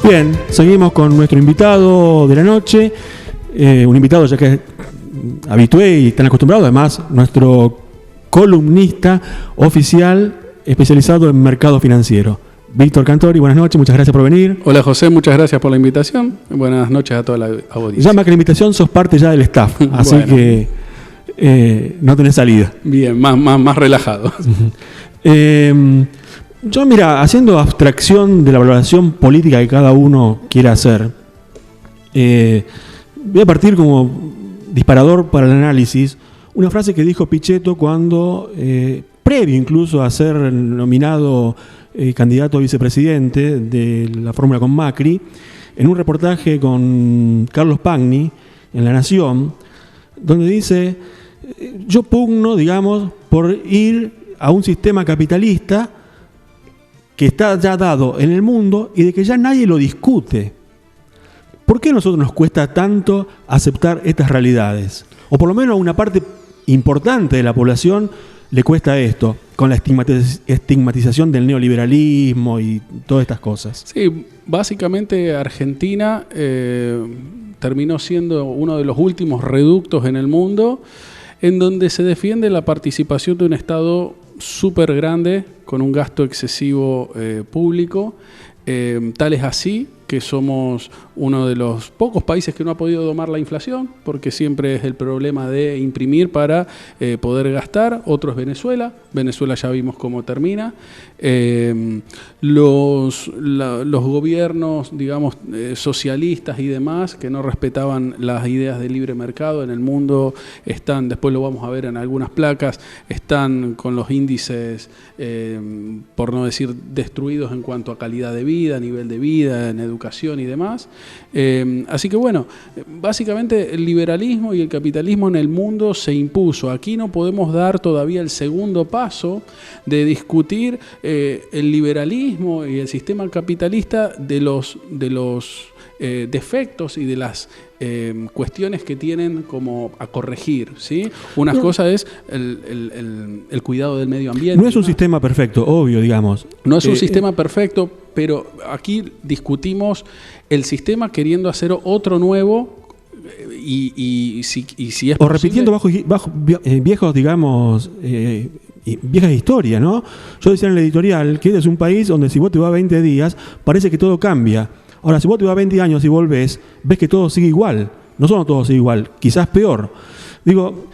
Bien, seguimos con nuestro invitado de la noche, un invitado ya que es habitué y están acostumbrados, además nuestro columnista oficial especializado en mercado financiero. Víctor Cantori, buenas noches, muchas gracias por venir. Hola José, muchas gracias por la invitación. Buenas noches a toda la audiencia. Ya más que la invitación, sos parte ya del staff, así bueno, que no tenés salida. Bien, más relajado. Yo, mira, haciendo abstracción de la valoración política que cada uno quiera hacer, voy a partir como disparador para el análisis una frase que dijo Pichetto cuando, previo incluso a ser nominado candidato a vicepresidente de la fórmula con Macri, en un reportaje con Carlos Pagni en La Nación, donde dice: yo pugno, digamos, por ir a un sistema capitalista que está ya dado en el mundo y de que ya nadie lo discute. ¿Por qué a nosotros nos cuesta tanto aceptar estas realidades? O por lo menos a una parte importante de la población le cuesta esto, con la estigmatización del neoliberalismo y todas estas cosas. Sí, básicamente Argentina terminó siendo uno de los últimos reductos en el mundo en donde se defiende la participación de un Estado súper grande con un gasto excesivo público. Tal es así que somos uno de los pocos países que no ha podido domar la inflación, porque siempre es el problema de imprimir para poder gastar. Otro es Venezuela. Venezuela ya vimos cómo termina. Los gobiernos, digamos, socialistas y demás, que no respetaban las ideas de libre mercado en el mundo, están, después lo vamos a ver en algunas placas, están con los índices, por no decir destruidos en cuanto a calidad de vida, nivel de vida, en educación y demás. Así que bueno, básicamente el liberalismo y el capitalismo en el mundo se impuso. Aquí no podemos dar todavía el segundo paso de discutir el liberalismo y el sistema capitalista de los defectos y de las cuestiones que tienen como a corregir, ¿sí? Una cosa es el cuidado del medio ambiente. No es un sistema perfecto, obvio, digamos. No es un sistema perfecto, pero aquí discutimos el sistema queriendo hacer otro nuevo y si es o repitiendo viejos, digamos, viejas historias, ¿no? Yo decía en el editorial que este es un país donde si vos te vas 20 días, parece que todo cambia. Ahora, si vos te vas 20 años y volvés, ves que todo sigue igual. No solo todo sigue igual, quizás peor. Digo,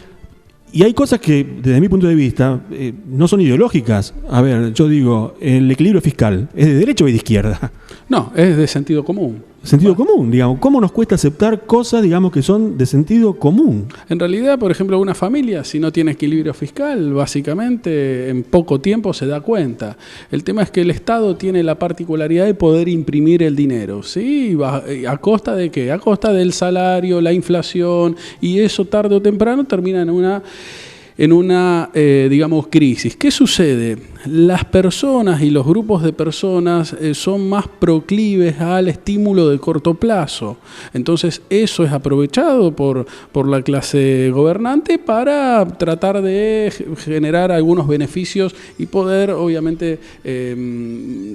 y hay cosas que, desde mi punto de vista, no son ideológicas. A ver, yo digo, el equilibrio fiscal, ¿es de derecha o de izquierda? No, es de sentido común. Sentido común, digamos. ¿Cómo nos cuesta aceptar cosas, digamos, que son de sentido común? En realidad, por ejemplo, una familia, si no tiene equilibrio fiscal, básicamente en poco tiempo se da cuenta. El tema es que el Estado tiene la particularidad de poder imprimir el dinero, ¿sí? ¿A costa de qué? A costa del salario, la inflación, y eso tarde o temprano termina en una digamos, crisis. ¿Qué sucede? Las personas y los grupos de personas son más proclives al estímulo de corto plazo. Entonces eso es aprovechado por la clase gobernante para tratar de generar algunos beneficios y poder, obviamente,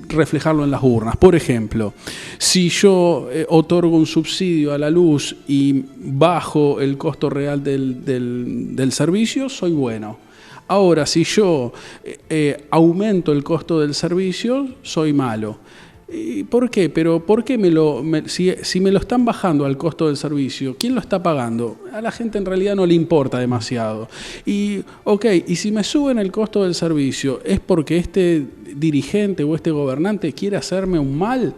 reflejarlo en las urnas. Por ejemplo, si yo otorgo un subsidio a la luz y bajo el costo real del servicio, soy bueno. Ahora, si yo aumento el costo del servicio, soy malo. ¿Por qué? Pero ¿por qué si me lo están bajando al costo del servicio, quién lo está pagando? A la gente en realidad no le importa demasiado. Y si me suben el costo del servicio, ¿es porque este dirigente o este gobernante quiere hacerme un mal?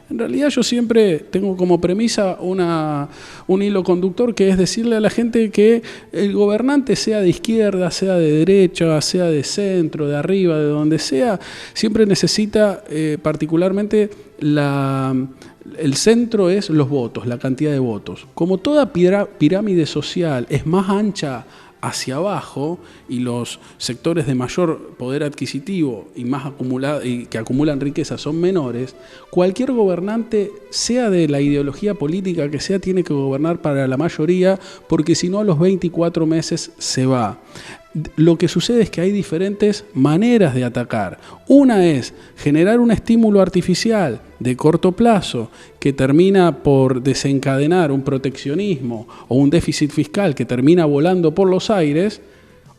En realidad yo siempre tengo como premisa un hilo conductor, que es decirle a la gente que el gobernante, sea de izquierda, sea de derecha, sea de centro, de arriba, de donde sea, siempre necesita particularmente el centro es los votos, la cantidad de votos. Como toda pirámide social es más ancha hacia abajo y los sectores de mayor poder adquisitivo y que acumulan riqueza son menores, cualquier gobernante, sea de la ideología política que sea, tiene que gobernar para la mayoría, porque si no a los 24 meses se va. lo que sucede es que hay diferentes maneras de atacar. Una es generar un estímulo artificial de corto plazo que termina por desencadenar un proteccionismo o un déficit fiscal que termina volando por los aires,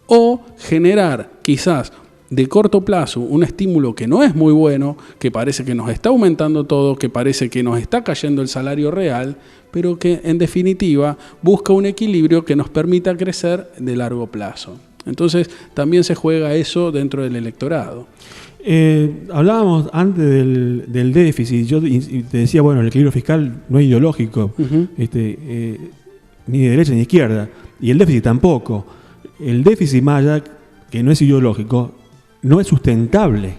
o generar quizás de corto plazo un estímulo que no es muy bueno, que parece que nos está aumentando todo, que parece que nos está cayendo el salario real, pero que en definitiva busca un equilibrio que nos permita crecer de largo plazo. Entonces también se juega eso dentro del electorado. Hablábamos antes del déficit. Yo te decía, bueno, el equilibrio fiscal no es ideológico, ni de derecha ni de izquierda, y el déficit tampoco. El déficit más allá que no es ideológico, no es sustentable.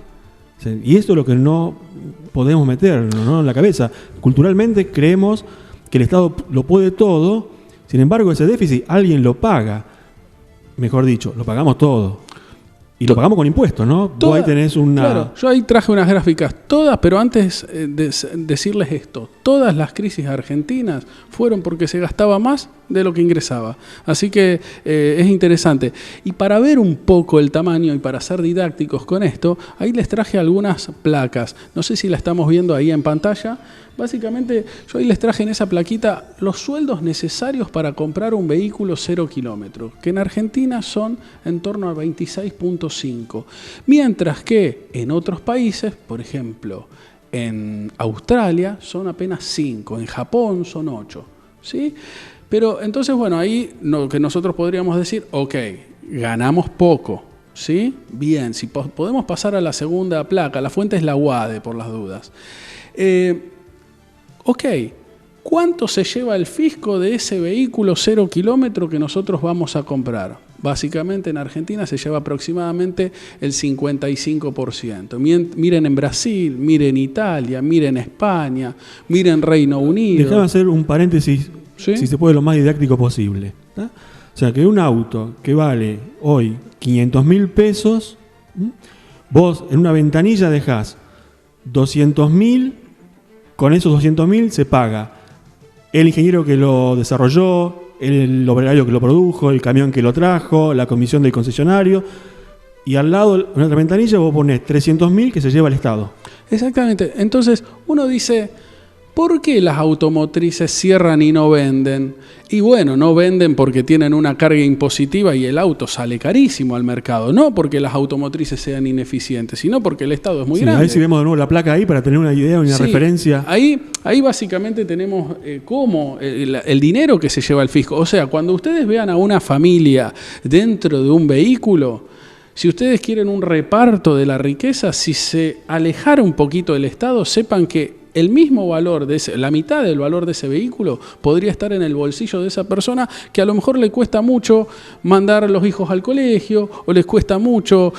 Y esto es lo que no podemos meternos, ¿no?, en la cabeza. Culturalmente creemos que el Estado lo puede todo, sin embargo ese déficit alguien lo paga. Mejor dicho, lo pagamos todo. Y lo pagamos con impuestos, ¿no? Vos ahí tenés una... Claro, yo ahí traje unas gráficas todas, pero antes de decirles esto, todas las crisis argentinas fueron porque se gastaba más de lo que ingresaba. Así que es interesante. Y para ver un poco el tamaño y para ser didácticos con esto, ahí les traje algunas placas. No sé si la estamos viendo ahí en pantalla. Básicamente, yo ahí les traje en esa plaquita los sueldos necesarios para comprar un vehículo 0 kilómetros, que en Argentina son en torno a 26.5. Mientras que en otros países, por ejemplo, en Australia son apenas 5, en Japón son 8, ¿sí? Pero entonces, bueno, ahí lo que nosotros podríamos decir, ok, ganamos poco, ¿sí? Bien, si podemos pasar a la segunda placa, la fuente es la UADE, por las dudas. Ok, ¿cuánto se lleva el fisco de ese vehículo 0 kilómetro que nosotros vamos a comprar? Básicamente en Argentina se lleva aproximadamente el 55%. Miren en Brasil, miren Italia, miren España, miren Reino Unido. Déjame hacer un paréntesis, ¿sí?, si se puede, lo más didáctico posible. ¿Tá? O sea, que un auto que vale hoy 500.000 pesos, vos en una ventanilla dejás 200.000. Con esos 200.000 se paga el ingeniero que lo desarrolló, el operario que lo produjo, el camión que lo trajo, la comisión del concesionario. Y al lado, en otra ventanilla, vos ponés 300.000 que se lleva el Estado. Exactamente. Entonces, uno dice, ¿por qué las automotrices cierran y no venden? Y bueno, no venden porque tienen una carga impositiva y el auto sale carísimo al mercado. No porque las automotrices sean ineficientes, sino porque el Estado es muy grande. A ver si vemos de nuevo la placa ahí para tener una idea, una referencia. Ahí básicamente tenemos cómo el dinero que se lleva el fisco. O sea, cuando ustedes vean a una familia dentro de un vehículo, si ustedes quieren un reparto de la riqueza, si se alejara un poquito del Estado, sepan que el mismo valor la mitad del valor de ese vehículo podría estar en el bolsillo de esa persona que a lo mejor le cuesta mucho mandar a los hijos al colegio, o les cuesta mucho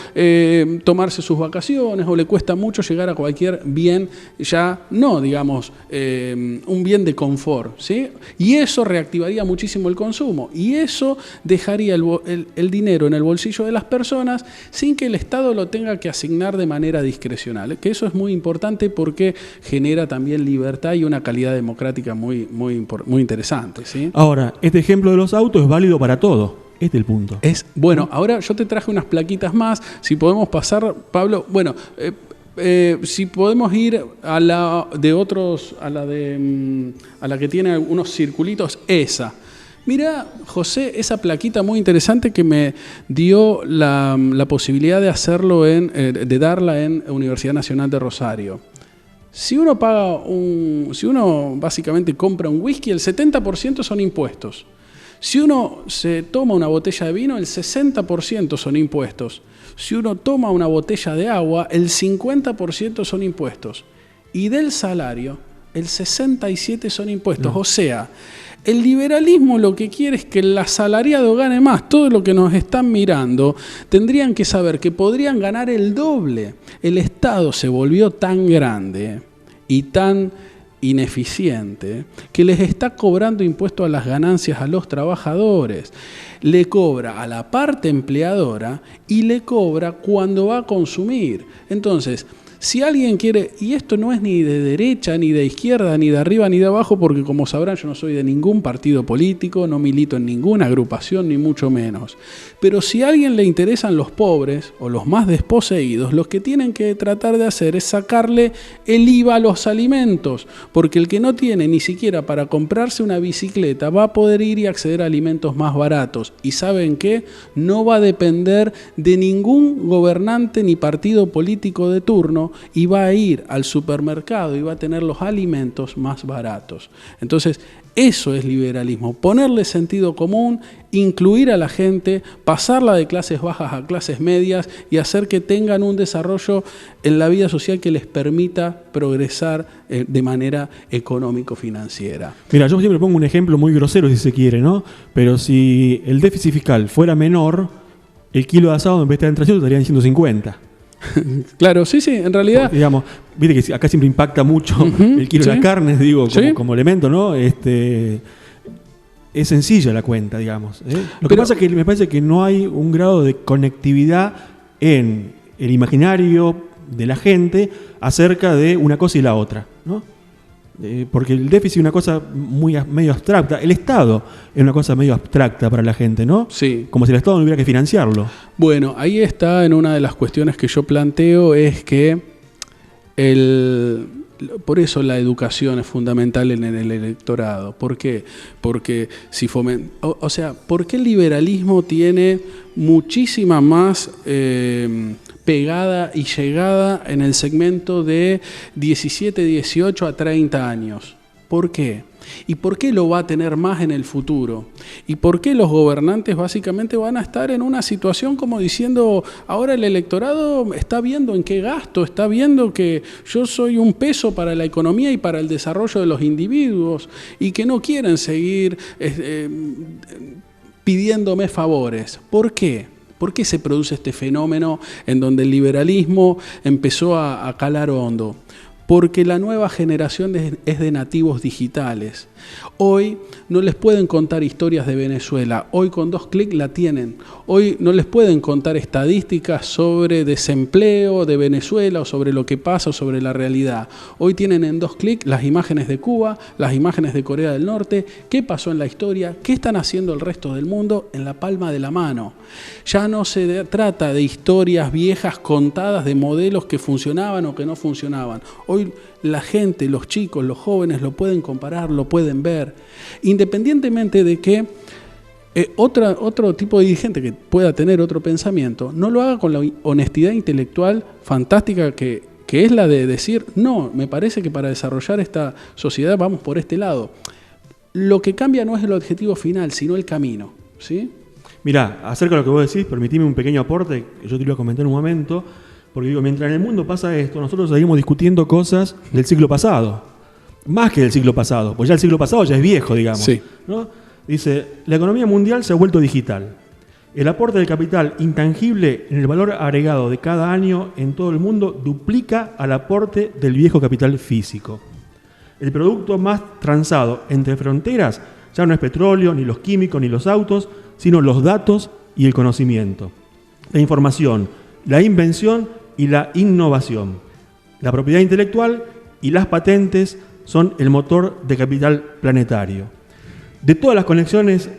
tomarse sus vacaciones, o le cuesta mucho llegar a cualquier bien, ya no, digamos, un bien de confort, ¿sí? Y eso reactivaría muchísimo el consumo, y eso dejaría el dinero en el bolsillo de las personas sin que el Estado lo tenga que asignar de manera discrecional, que eso es muy importante porque genera también libertad y una calidad democrática muy interesante, ¿sí? Ahora, este ejemplo de los autos es válido para todo. Este es el punto. Bueno, ahora yo te traje unas plaquitas más. Si podemos pasar, Pablo, bueno, si podemos ir a la que tiene unos circulitos, esa. Mira, José, esa plaquita muy interesante que me dio la posibilidad de hacerlo de darla en Universidad Nacional de Rosario. Si uno básicamente compra un whisky, el 70% son impuestos. Si uno se toma una botella de vino, el 60% son impuestos. Si uno toma una botella de agua, el 50% son impuestos. Y del salario, el 67% son impuestos. No. O sea, el liberalismo lo que quiere es que el asalariado gane más. Todo lo que nos están mirando tendrían que saber que podrían ganar el doble. El Estado se volvió tan grande y tan ineficiente que les está cobrando impuestos a las ganancias a los trabajadores. Le cobra a la parte empleadora y le cobra cuando va a consumir. Entonces, Si alguien quiere, y esto no es ni de derecha, ni de izquierda, ni de arriba, ni de abajo, porque como sabrán yo no soy de ningún partido político, no milito en ninguna agrupación, ni mucho menos. Pero si a alguien le interesan los pobres o los más desposeídos, lo que tienen que tratar de hacer es sacarle el IVA a los alimentos, porque el que no tiene ni siquiera para comprarse una bicicleta va a poder ir y acceder a alimentos más baratos. Y ¿saben qué? No va a depender de ningún gobernante ni partido político de turno, y va a ir al supermercado y va a tener los alimentos más baratos. Entonces, eso es liberalismo, ponerle sentido común, incluir a la gente, pasarla de clases bajas a clases medias y hacer que tengan un desarrollo en la vida social que les permita progresar de manera económico-financiera. Mira, yo siempre pongo un ejemplo muy grosero si se quiere, ¿no? Pero si el déficit fiscal fuera menor, el kilo de asado en vez de estar en 300 estaría en 150. Claro, sí, en realidad. Porque, digamos, viste que acá siempre impacta mucho el kilo de las carnes, digo, como elemento, ¿no? Es sencilla la cuenta, digamos. Lo que pasa es que me parece que no hay un grado de conectividad en el imaginario de la gente acerca de una cosa y la otra, ¿no? Porque el déficit es una cosa medio abstracta. El Estado es una cosa medio abstracta para la gente, ¿no? Sí. Como si el Estado no hubiera que financiarlo. Bueno, ahí está en una de las cuestiones que yo planteo, es que por eso la educación es fundamental en el electorado. ¿Por qué? Porque si ¿por qué el liberalismo tiene muchísima más pegada y llegada en el segmento de 17, 18 a 30 años? ¿Por qué? ¿Y por qué lo va a tener más en el futuro? ¿Y por qué los gobernantes básicamente van a estar en una situación como diciendo, ahora el electorado está viendo en qué gasto, está viendo que yo soy un peso para la economía y para el desarrollo de los individuos y que no quieren seguir pidiéndome favores? ¿Por qué? ¿Por qué se produce este fenómeno en donde el liberalismo empezó a calar hondo? Porque la nueva generación es de nativos digitales. Hoy no les pueden contar historias de Venezuela, hoy con 2 clics la tienen. Hoy no les pueden contar estadísticas sobre desempleo de Venezuela o sobre lo que pasa o sobre la realidad. Hoy tienen en 2 clics las imágenes de Cuba, las imágenes de Corea del Norte, qué pasó en la historia, qué están haciendo el resto del mundo en la palma de la mano. Ya no se trata de historias viejas contadas de modelos que funcionaban o que no funcionaban. Hoy la gente, los chicos, los jóvenes lo pueden comparar, lo pueden ver, independientemente de que otro tipo de dirigente que pueda tener otro pensamiento, no lo haga con la honestidad intelectual fantástica que es la de decir, no, me parece que para desarrollar esta sociedad vamos por este lado. Lo que cambia no es el objetivo final, sino el camino, ¿sí? Mirá, acerca de lo que vos decís, permitime un pequeño aporte, que yo te lo iba a comentar en un momento, porque digo, mientras en el mundo pasa esto, nosotros seguimos discutiendo cosas del siglo pasado, más que del siglo pasado, pues ya el siglo pasado ya es viejo, digamos. Sí. ¿No? Dice, la economía mundial se ha vuelto digital. El aporte del capital intangible en el valor agregado de cada año en todo el mundo duplica al aporte del viejo capital físico. El producto más transado entre fronteras ya no es petróleo, ni los químicos, ni los autos, sino los datos y el conocimiento. La información, la invención y la innovación. La propiedad intelectual y las patentes son el motor de capital planetario. De todas las conexiones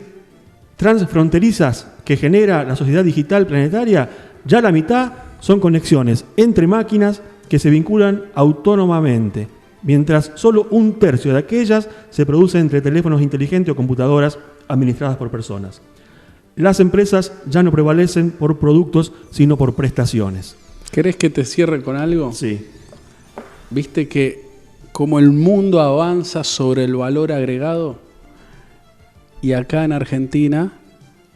transfronterizas que genera la sociedad digital planetaria, ya la mitad son conexiones entre máquinas que se vinculan autónomamente, mientras solo 1/3 de aquellas se producen entre teléfonos inteligentes o computadoras administradas por personas. Las empresas ya no prevalecen por productos, sino por prestaciones. ¿Querés que te cierre con algo? Sí. Viste que como el mundo avanza sobre el valor agregado, y acá en Argentina,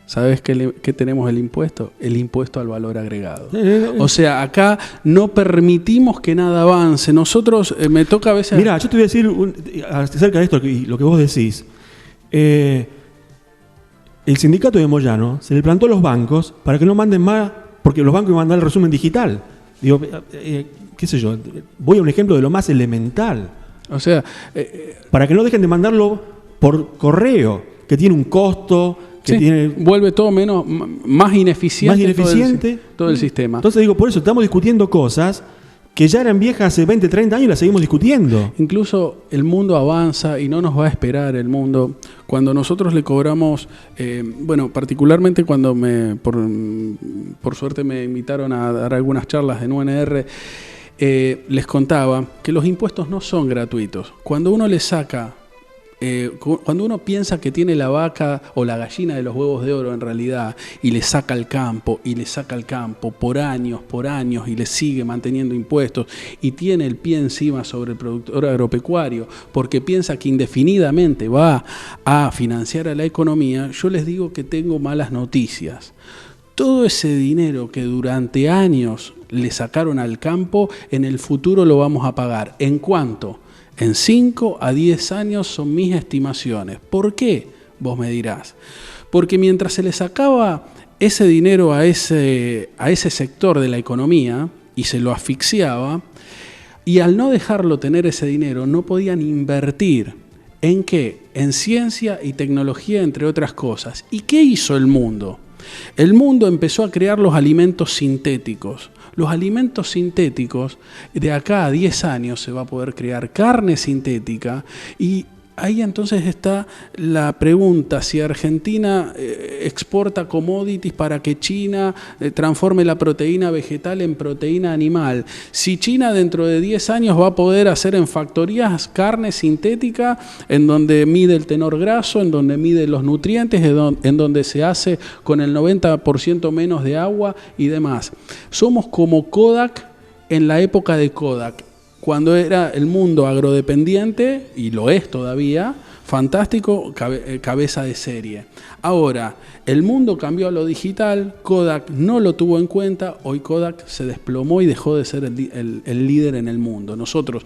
¿sabes qué tenemos el impuesto? El impuesto al valor agregado. O sea, acá no permitimos que nada avance. Nosotros, me toca a veces... Mirá, yo te voy a decir acerca de esto, lo que vos decís. El sindicato de Moyano se le plantó a los bancos para que no manden más, porque los bancos iban a mandar el resumen digital. Digo, qué sé yo, voy a un ejemplo de lo más elemental. O sea... para que no dejen de mandarlo por correo, que tiene un costo... vuelve todo más ineficiente, todo el sistema. Entonces digo, por eso estamos discutiendo cosas que ya eran viejas hace 20, 30 años y las seguimos discutiendo. Incluso el mundo avanza y no nos va a esperar el mundo. Cuando nosotros le cobramos, particularmente cuando por suerte me invitaron a dar algunas charlas en UNR, les contaba que los impuestos no son gratuitos. Cuando uno le saca, cuando uno piensa que tiene la vaca o la gallina de los huevos de oro en realidad y le saca el campo y le saca el campo por años y le sigue manteniendo impuestos y tiene el pie encima sobre el productor agropecuario porque piensa que indefinidamente va a financiar a la economía, yo les digo que tengo malas noticias. Todo ese dinero que durante años le sacaron al campo, en el futuro lo vamos a pagar. ¿En cuánto? En 5 a 10 años son mis estimaciones. ¿Por qué? Vos me dirás. Porque mientras se le sacaba ese dinero a ese sector de la economía y se lo asfixiaba, y al no dejarlo tener ese dinero, no podían invertir. ¿En qué? En ciencia y tecnología, entre otras cosas. ¿Y qué hizo el mundo? El mundo empezó a crear los alimentos sintéticos. Los alimentos sintéticos, de acá a 10 años se va a poder crear carne sintética y ahí entonces está la pregunta, si Argentina exporta commodities para que China transforme la proteína vegetal en proteína animal. Si China dentro de 10 años va a poder hacer en factorías carne sintética en donde mide el tenor graso, en donde mide los nutrientes, en donde se hace con el 90% menos de agua y demás. Somos como Kodak en la época de Kodak, cuando era el mundo agrodependiente, y lo es todavía, fantástico, cabeza de serie. Ahora, el mundo cambió a lo digital, Kodak no lo tuvo en cuenta, hoy Kodak se desplomó y dejó de ser el líder en el mundo. Nosotros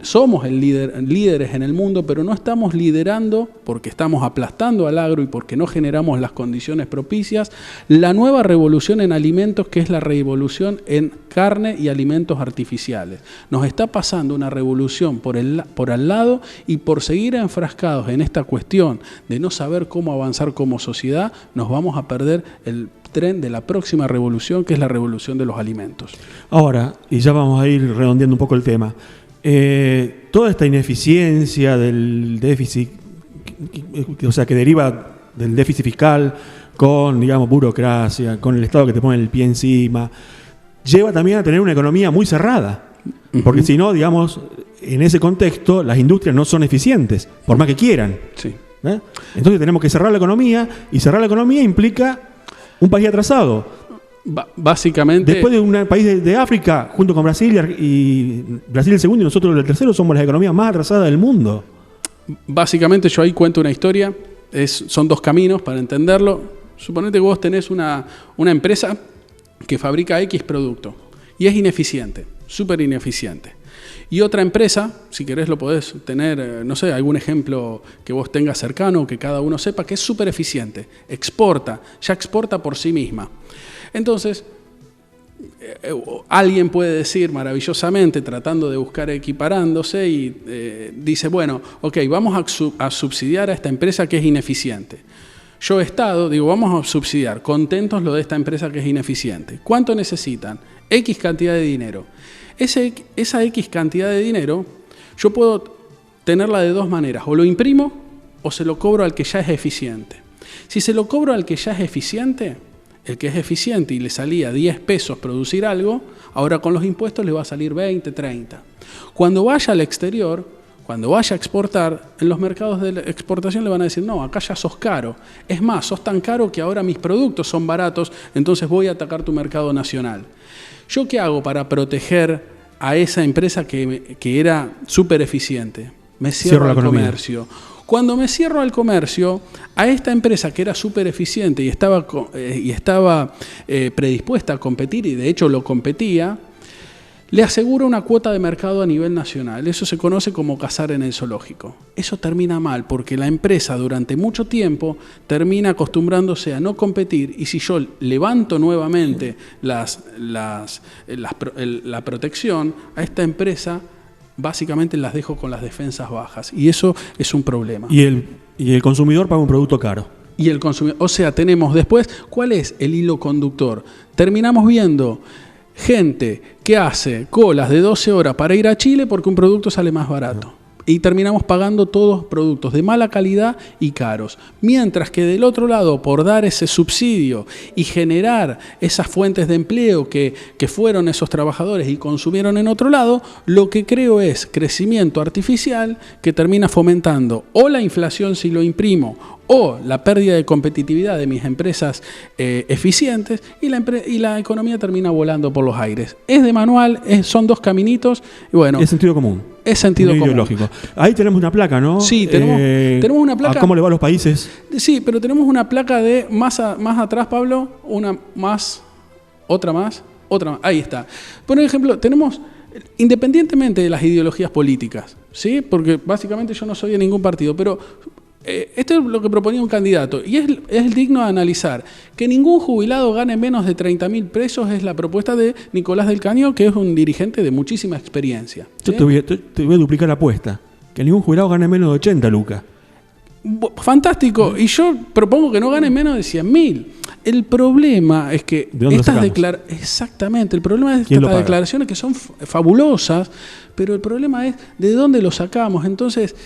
somos líderes en el mundo, pero no estamos liderando porque estamos aplastando al agro y porque no generamos las condiciones propicias. La nueva revolución en alimentos, que es la revolución en carne y alimentos artificiales. Nos está pasando una revolución por al lado y por seguir enfrascados en esta cuestión de no saber cómo avanzar como sociedad, nos vamos a perder el tren de la próxima revolución, que es la revolución de los alimentos. Ahora, y ya vamos a ir redondeando un poco el tema, toda esta ineficiencia del déficit, o sea, que deriva del déficit fiscal con, digamos, burocracia, con el Estado que te pone el pie encima, lleva también a tener una economía muy cerrada. Porque si no, digamos, en ese contexto, las industrias no son eficientes, por más que quieran. Sí. Entonces tenemos que cerrar la economía, y cerrar la economía implica un país atrasado. Básicamente, después de un país de África, junto con Brasil, y Brasil el segundo y nosotros el tercero, somos la economía más atrasada del mundo. Básicamente yo ahí cuento una historia, son 2 caminos para entenderlo. Suponete que vos tenés una empresa que fabrica X producto y es ineficiente, súper ineficiente. Y otra empresa, si querés lo podés tener, no sé, algún ejemplo que vos tengas cercano, que cada uno sepa, que es súper eficiente, ya exporta por sí misma. Entonces, alguien puede decir maravillosamente, tratando de buscar equiparándose, y dice, bueno, ok, vamos a subsidiar a esta empresa que es ineficiente. Yo, Estado, digo, vamos a subsidiar, contentos lo de esta empresa que es ineficiente. ¿Cuánto necesitan? X cantidad de dinero. Esa X cantidad de dinero, yo puedo tenerla de 2 maneras, o lo imprimo o se lo cobro al que ya es eficiente. Si se lo cobro al que ya es eficiente, el que es eficiente y le salía 10 pesos producir algo, ahora con los impuestos le va a salir 20, 30. Cuando vaya al exterior, cuando vaya a exportar, en los mercados de la exportación le van a decir, no, acá ya sos caro. Es más, sos tan caro que ahora mis productos son baratos, entonces voy a atacar tu mercado nacional. ¿Yo qué hago para proteger a esa empresa que era súper eficiente? Me cierro al comercio. Cuando me cierro al comercio, a esta empresa que era súper eficiente y estaba predispuesta a competir, y de hecho lo competía, le aseguro una cuota de mercado a nivel nacional. Eso se conoce como cazar en el zoológico. Eso termina mal porque la empresa durante mucho tiempo termina acostumbrándose a no competir, y si yo levanto nuevamente la protección, a esta empresa básicamente las dejo con las defensas bajas, y eso es un problema. Y el consumidor paga un producto caro. Y el consumidor, o sea, tenemos después, ¿cuál es el hilo conductor? Terminamos viendo gente que hace colas de 12 horas para ir a Chile porque un producto sale más barato. Y terminamos pagando todos productos de mala calidad y caros. Mientras que del otro lado, por dar ese subsidio y generar esas fuentes de empleo que fueron esos trabajadores y consumieron en otro lado, lo que creo es crecimiento artificial que termina fomentando o la inflación si lo imprimo, o la pérdida de competitividad de mis empresas eficientes, y la economía termina volando por los aires. Es de manual, son dos caminitos. Y bueno, es sentido común. Es sentido común. Ideológico. Ahí tenemos una placa, ¿no? Sí, tenemos una placa. ¿A cómo le va a los países? Sí, pero tenemos una placa de más atrás, Pablo, otra más. Ahí está. Por ejemplo, tenemos, independientemente de las ideologías políticas, ¿sí? Porque básicamente yo no soy de ningún partido, pero esto es lo que proponía un candidato, y es digno de analizar. Que ningún jubilado gane menos de 30.000 pesos es la propuesta de Nicolás del Caño, que es un dirigente de muchísima experiencia, ¿sí? Yo te voy a duplicar la apuesta. Que ningún jubilado gane menos de 80 lucas. Fantástico, y yo propongo que no gane menos de 100.000. El problema es que estas declaraciones, exactamente, el problema es estas declaraciones que son fabulosas, pero el problema es de dónde lo sacamos. Entonces,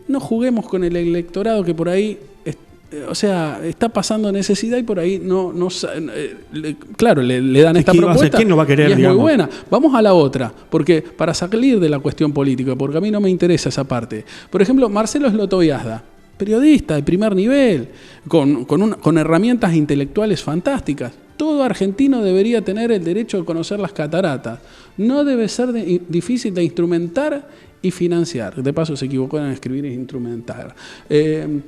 no juguemos con el electorado que por ahí, está pasando necesidad y por ahí claro, le dan esta propuesta. ¿Quién no va a querer, y es digamos? muy buena. Vamos a la otra, porque para salir de la cuestión política, porque a mí no me interesa esa parte. Por ejemplo, Marcelo Slotoviazda, periodista de primer nivel, con herramientas intelectuales fantásticas. Todo argentino debería tener el derecho de conocer las cataratas. No debe ser difícil de instrumentar y financiar. De paso se equivocó en escribir instrumentar. ¿De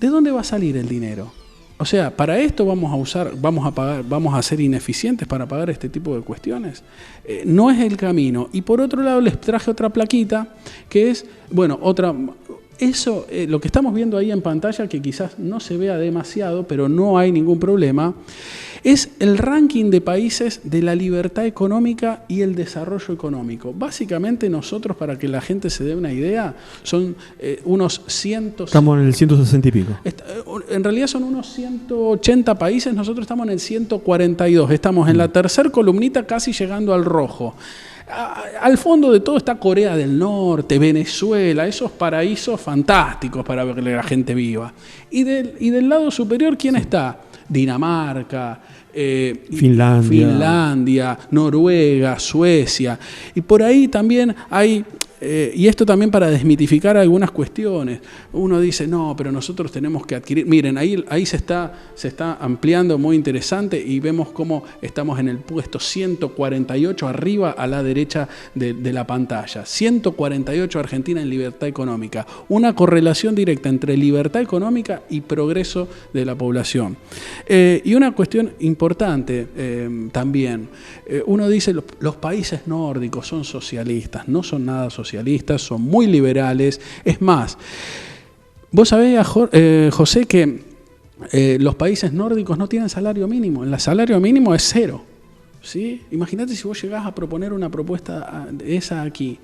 dónde va a salir el dinero? O sea, para esto vamos a ser ineficientes para pagar este tipo de cuestiones. No es el camino. Y por otro lado les traje otra plaquita que es, eso, lo que estamos viendo ahí en pantalla, que quizás no se vea demasiado, pero no hay ningún problema, es el ranking de países de la libertad económica y el desarrollo económico. Básicamente nosotros, para que la gente se dé una idea, son unos 100... Estamos en el 160 y pico. En realidad son unos 180 países, nosotros estamos en el 142, estamos en la tercera columnita casi llegando al rojo. Al fondo de todo está Corea del Norte, Venezuela, esos paraísos fantásticos para que la gente viva. Y del lado superior, ¿quién está? Dinamarca, Finlandia, Noruega, Suecia. Y por ahí también hay... y esto también para desmitificar algunas cuestiones. Uno dice, no, pero nosotros tenemos que adquirir... Miren, ahí se está ampliando muy interesante y vemos cómo estamos en el puesto 148 arriba a la derecha de la pantalla. 148 Argentina en libertad económica. Una correlación directa entre libertad económica y progreso de la población. Y una cuestión importante también. Uno dice, los países nórdicos son socialistas. No son nada socialistas. Son muy liberales. Es más, vos sabés, José, que los países nórdicos no tienen salario mínimo. El salario mínimo es 0. ¿Sí? Imagínate si vos llegás a proponer una propuesta de esa aquí.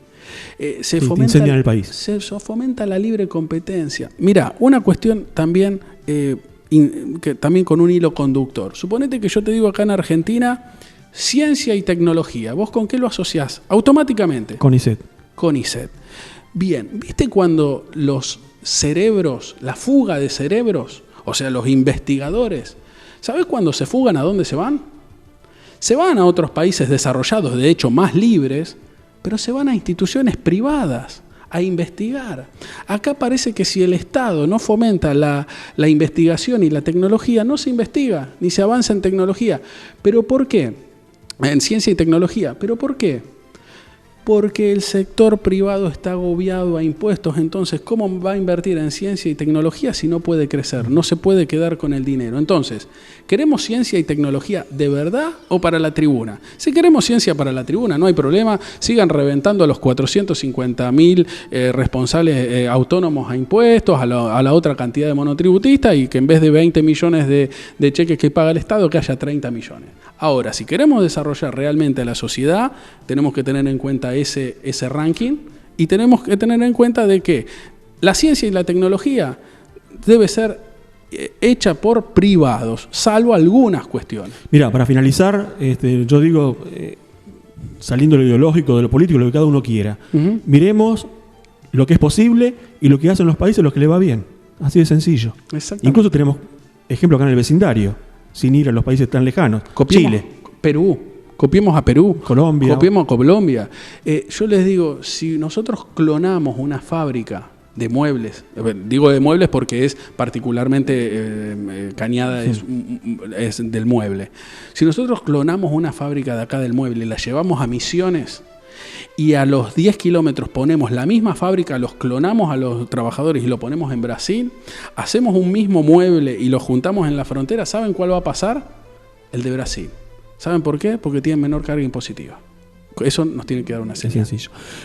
Se fomenta la libre competencia. Mira, una cuestión también, que también con un hilo conductor. Suponete que yo te digo acá en Argentina, ciencia y tecnología. ¿Vos con qué lo asociás? Automáticamente. CONICET. Bien, ¿viste cuando los cerebros, la fuga de cerebros, o sea, los investigadores, ¿sabés cuándo se fugan a dónde se van? Se van a otros países desarrollados, de hecho más libres, pero se van a instituciones privadas a investigar. Acá parece que si el Estado no fomenta la investigación y la tecnología, no se investiga, ni se avanza en tecnología. ¿Pero por qué? En ciencia y tecnología. ¿Pero por qué? Porque el sector privado está agobiado a impuestos. Entonces, ¿cómo va a invertir en ciencia y tecnología si no puede crecer? No se puede quedar con el dinero. Entonces, ¿queremos ciencia y tecnología de verdad o para la tribuna? Si queremos ciencia para la tribuna, no hay problema. Sigan reventando a los 450.000 responsables autónomos a impuestos, a la otra cantidad de monotributistas, y que en vez de 20 millones de cheques que paga el Estado, que haya 30 millones. Ahora, si queremos desarrollar realmente a la sociedad, tenemos que tener en cuenta ese ranking, y tenemos que tener en cuenta de que la ciencia y la tecnología debe ser hecha por privados, salvo algunas cuestiones. Mira, para finalizar, yo digo, saliendo de lo ideológico, de lo político, lo que cada uno quiera, miremos lo que es posible y lo que hacen los países, lo que le va bien. Así de sencillo. Incluso tenemos ejemplos acá en el vecindario, sin ir a los países tan lejanos. Chile. Perú. Copiemos a Perú. Colombia. Copiemos a Colombia. Yo les digo, si nosotros clonamos una fábrica de muebles, digo de muebles porque es particularmente Cañada es del mueble. Si nosotros clonamos una fábrica de acá del mueble y la llevamos a Misiones y a los 10 kilómetros ponemos la misma fábrica, los clonamos a los trabajadores y lo ponemos en Brasil, hacemos un mismo mueble y lo juntamos en la frontera, ¿saben cuál va a pasar? El de Brasil. ¿Saben por qué? Porque tienen menor carga impositiva. Eso nos tiene que dar una señal. Sencillo.